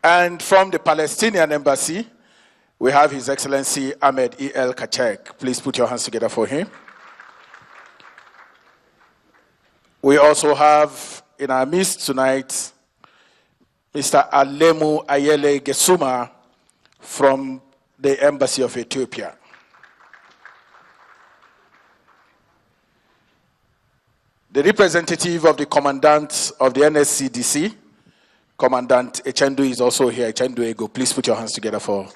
And from the Palestinian Embassy, we have His Excellency Ahmed E.L. Kachek. Please put your hands together for him. We also have in our midst tonight Mr. Alemu Ayele Gesuma from the Embassy of Ethiopia. The representative of the Commandant of the NSCDC, Commandant Echendu, is also here. Echendu Ego, please put your hands together for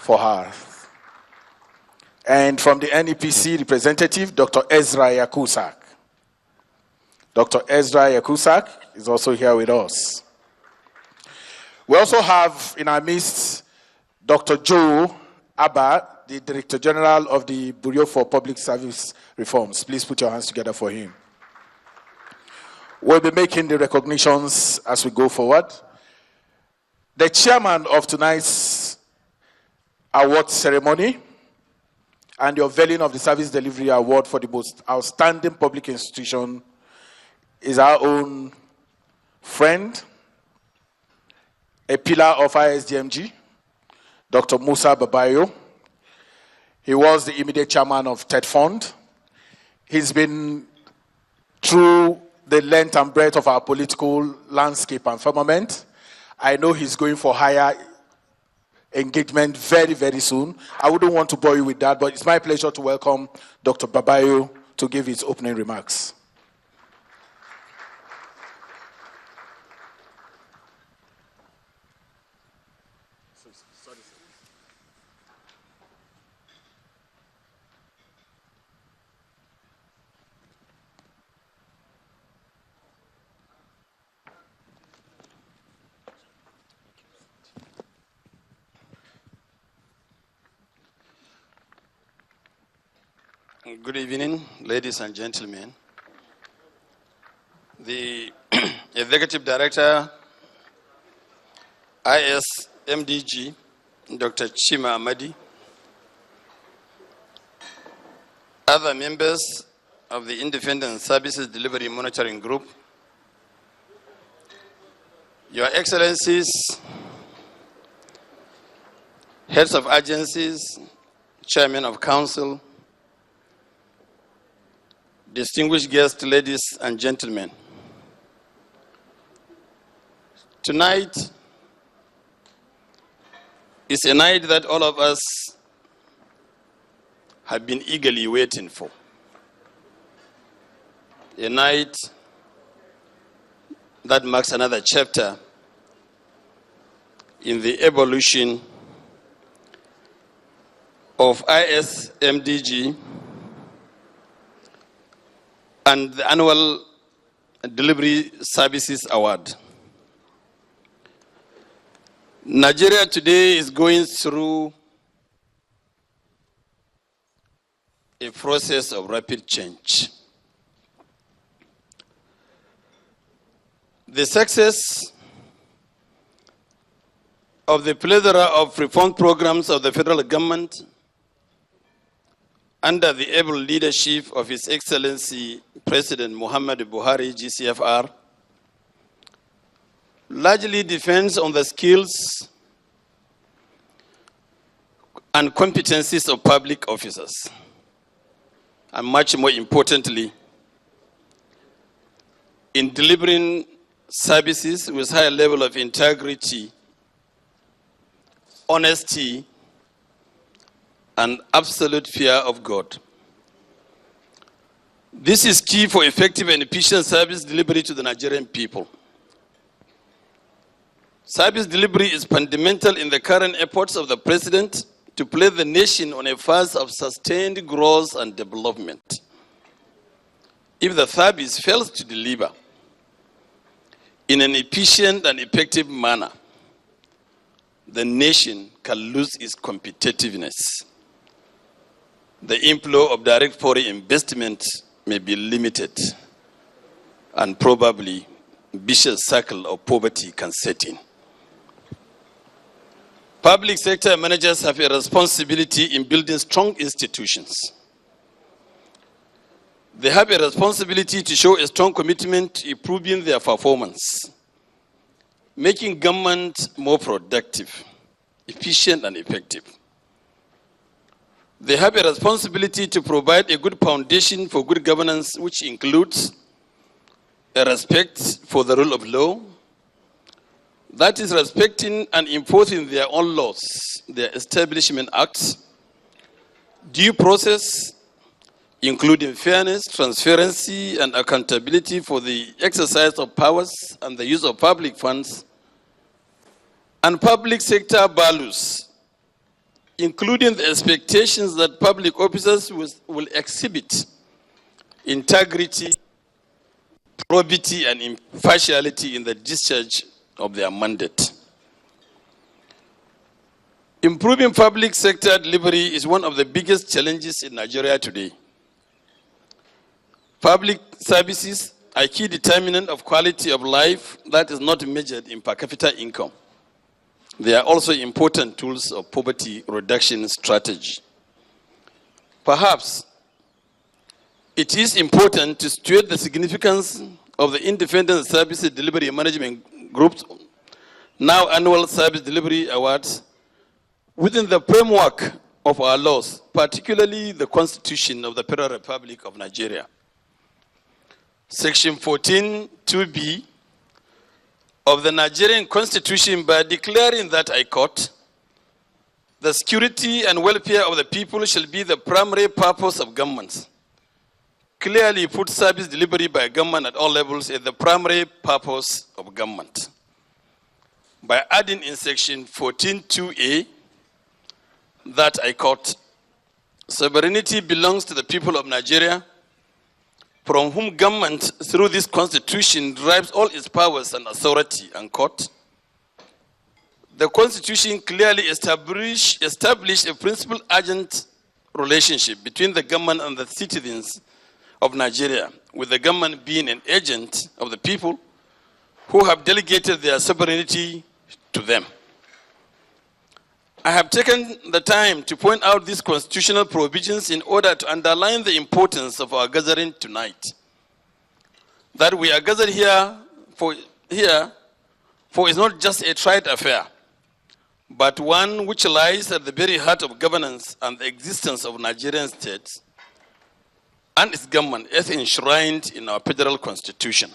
her. And from the NEPC representative, Dr. Ezra Yakusak. Dr. Ezra Yakusak is also here with us. We also have in our midst Dr. Joe Abba, the Director General of the Bureau for Public Service Reforms. Please put your hands together for him. We'll be making the recognitions as we go forward. The chairman of tonight's award ceremony and the unveiling of the Service Delivery Award for the most outstanding public institution is our own friend, a pillar of ISDMG, Dr. Musa Babayo. He was the immediate chairman of TED Fund. He's been through the length and breadth of our political landscape and firmament. I know he's going for higher engagement very, very soon. I wouldn't want to bore you with that, but it's my pleasure to welcome Dr. Babayo to give his opening remarks. Good evening, ladies and gentlemen. The Executive Director, ISMDG, Dr. Chima Amadi, other members of the Independent Services Delivery Monitoring Group, Your Excellencies, heads of agencies, chairmen of council, distinguished guests, ladies and gentlemen. Tonight is a night that all of us have been eagerly waiting for. A night that marks another chapter in the evolution of ISMDG and the Annual Delivery Services Award. Nigeria today is going through a process of rapid change. The success of the plethora of reform programs of the federal government under the able leadership of His Excellency President Muhammadu Buhari, GCFR, largely depends on the skills and competencies of public officers, and much more importantly, in delivering services with high level of integrity, honesty, and absolute fear of God. This is key for effective and efficient service delivery to the Nigerian people. Service delivery is fundamental in the current efforts of the President to place the nation on a path of sustained growth and development. If the service fails to deliver in an efficient and effective manner, the nation can lose its competitiveness. The inflow of direct foreign investment may be limited, and probably a vicious cycle of poverty can set in. Public sector managers have a responsibility in building strong institutions. They have a responsibility to show a strong commitment to improving their performance, making government more productive, efficient, and effective. They have a responsibility to provide a good foundation for good governance, which includes a respect for the rule of law, that is, respecting and enforcing their own laws, their establishment acts, due process, including fairness, transparency, and accountability for the exercise of powers and the use of public funds, and public sector values, including the expectations that public officers will exhibit integrity, probity, and impartiality in the discharge of their mandate. Improving public sector delivery is one of the biggest challenges in Nigeria today. Public services are a key determinant of quality of life that is not measured in per capita income. They are also important tools of poverty reduction strategy. Perhaps it is important to stress the significance of the Independent Services Delivery Management Group's now annual Service Delivery Awards within the framework of our laws, particularly the Constitution of the Federal Republic of Nigeria. Section 14(2)(b) of the Nigerian Constitution, by declaring that, I quote, "The security and welfare of the people shall be the primary purpose of government," clearly put service delivery by government at all levels as the primary purpose of government. By adding in section 14(2)(a) that, I quote, "Sovereignty belongs to the people of Nigeria, from whom government, through this constitution, derives all its powers and authority," unquote. The constitution clearly established a principal-agent relationship between the government and the citizens of Nigeria, with the government being an agent of the people who have delegated their sovereignty to them. I have taken the time to point out these constitutional provisions in order to underline the importance of our gathering tonight. That we are gathered here for is not just a trite affair, but one which lies at the very heart of governance and the existence of Nigerian states and its government as enshrined in our federal constitution.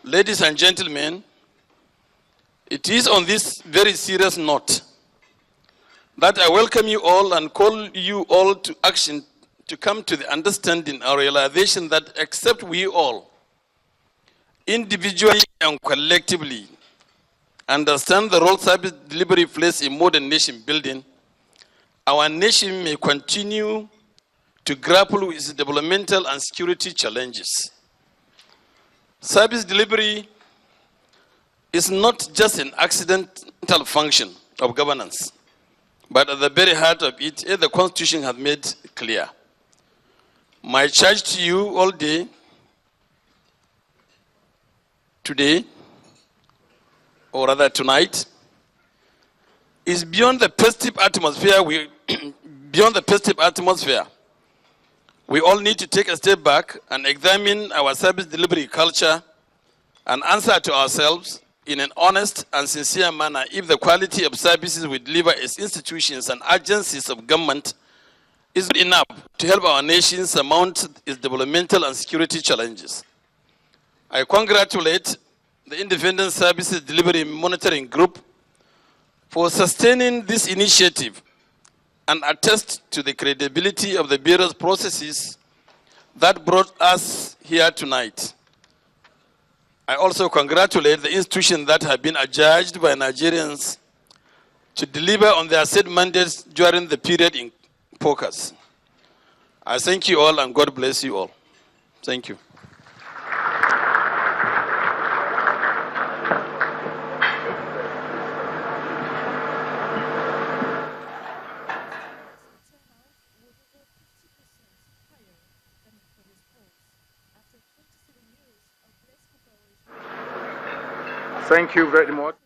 Ladies and gentlemen, it is on this very serious note that I welcome you all and call you all to action to come to the understanding and realization that except we all, individually and collectively, understand the role service delivery plays in modern nation building, our nation may continue to grapple with its developmental and security challenges. Service delivery is not just an accidental function of governance, but at the very heart of it, as the Constitution has made clear. My charge to you all day, today, or rather tonight, is beyond the festive atmosphere. We all need to take a step back and examine our service delivery culture and answer to ourselves in an honest and sincere manner if the quality of services we deliver as institutions and agencies of government is good enough to help our nation surmount its developmental and security challenges. I congratulate the Independent Services Delivery Monitoring Group for sustaining this initiative and attest to the credibility of the various processes that brought us here tonight. I also congratulate the institutions that have been adjudged by Nigerians to deliver on their said mandates during the period in focus. I thank you all and God bless you all. Thank you. Thank you very much.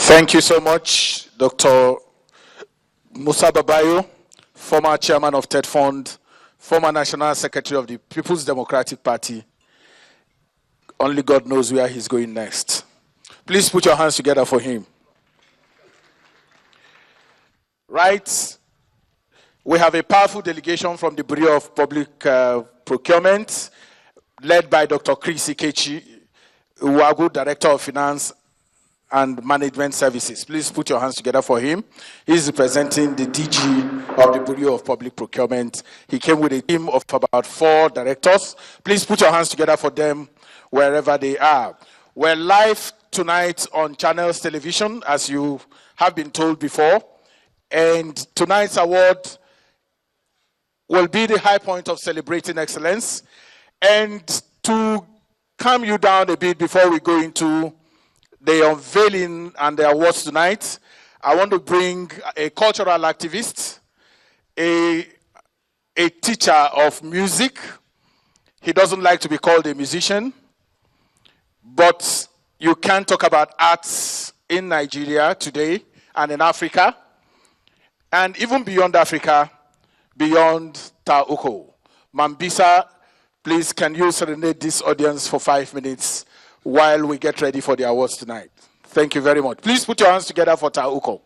Thank you so much, Dr. Musa Babayo, former chairman of TED Fund, former National Secretary of the People's Democratic Party. Only God knows where he's going next. Please put your hands together for him. Right. We have a powerful delegation from the Bureau of Public Procurement, led by Dr. Chris Ikechi Uwagu, Director of Finance and Management Services. Please put your hands together for him. He's representing the DG of the Bureau of Public Procurement. He came with a team of about 4 directors. Please put your hands together for them wherever they are. We're live tonight on Channels Television, as you have been told before. And tonight's award will be the high point of celebrating excellence. And to calm you down a bit before we go into the unveiling and the awards tonight, I want to bring a cultural activist, a teacher of music. He doesn't like to be called a musician, but you can talk about arts in Nigeria today and in Africa, and even beyond Africa, beyond Tauko. Mambisa, please, can you serenade this audience for 5 minutes while we get ready for the awards tonight? Thank you very much. Please put your hands together for Tauko.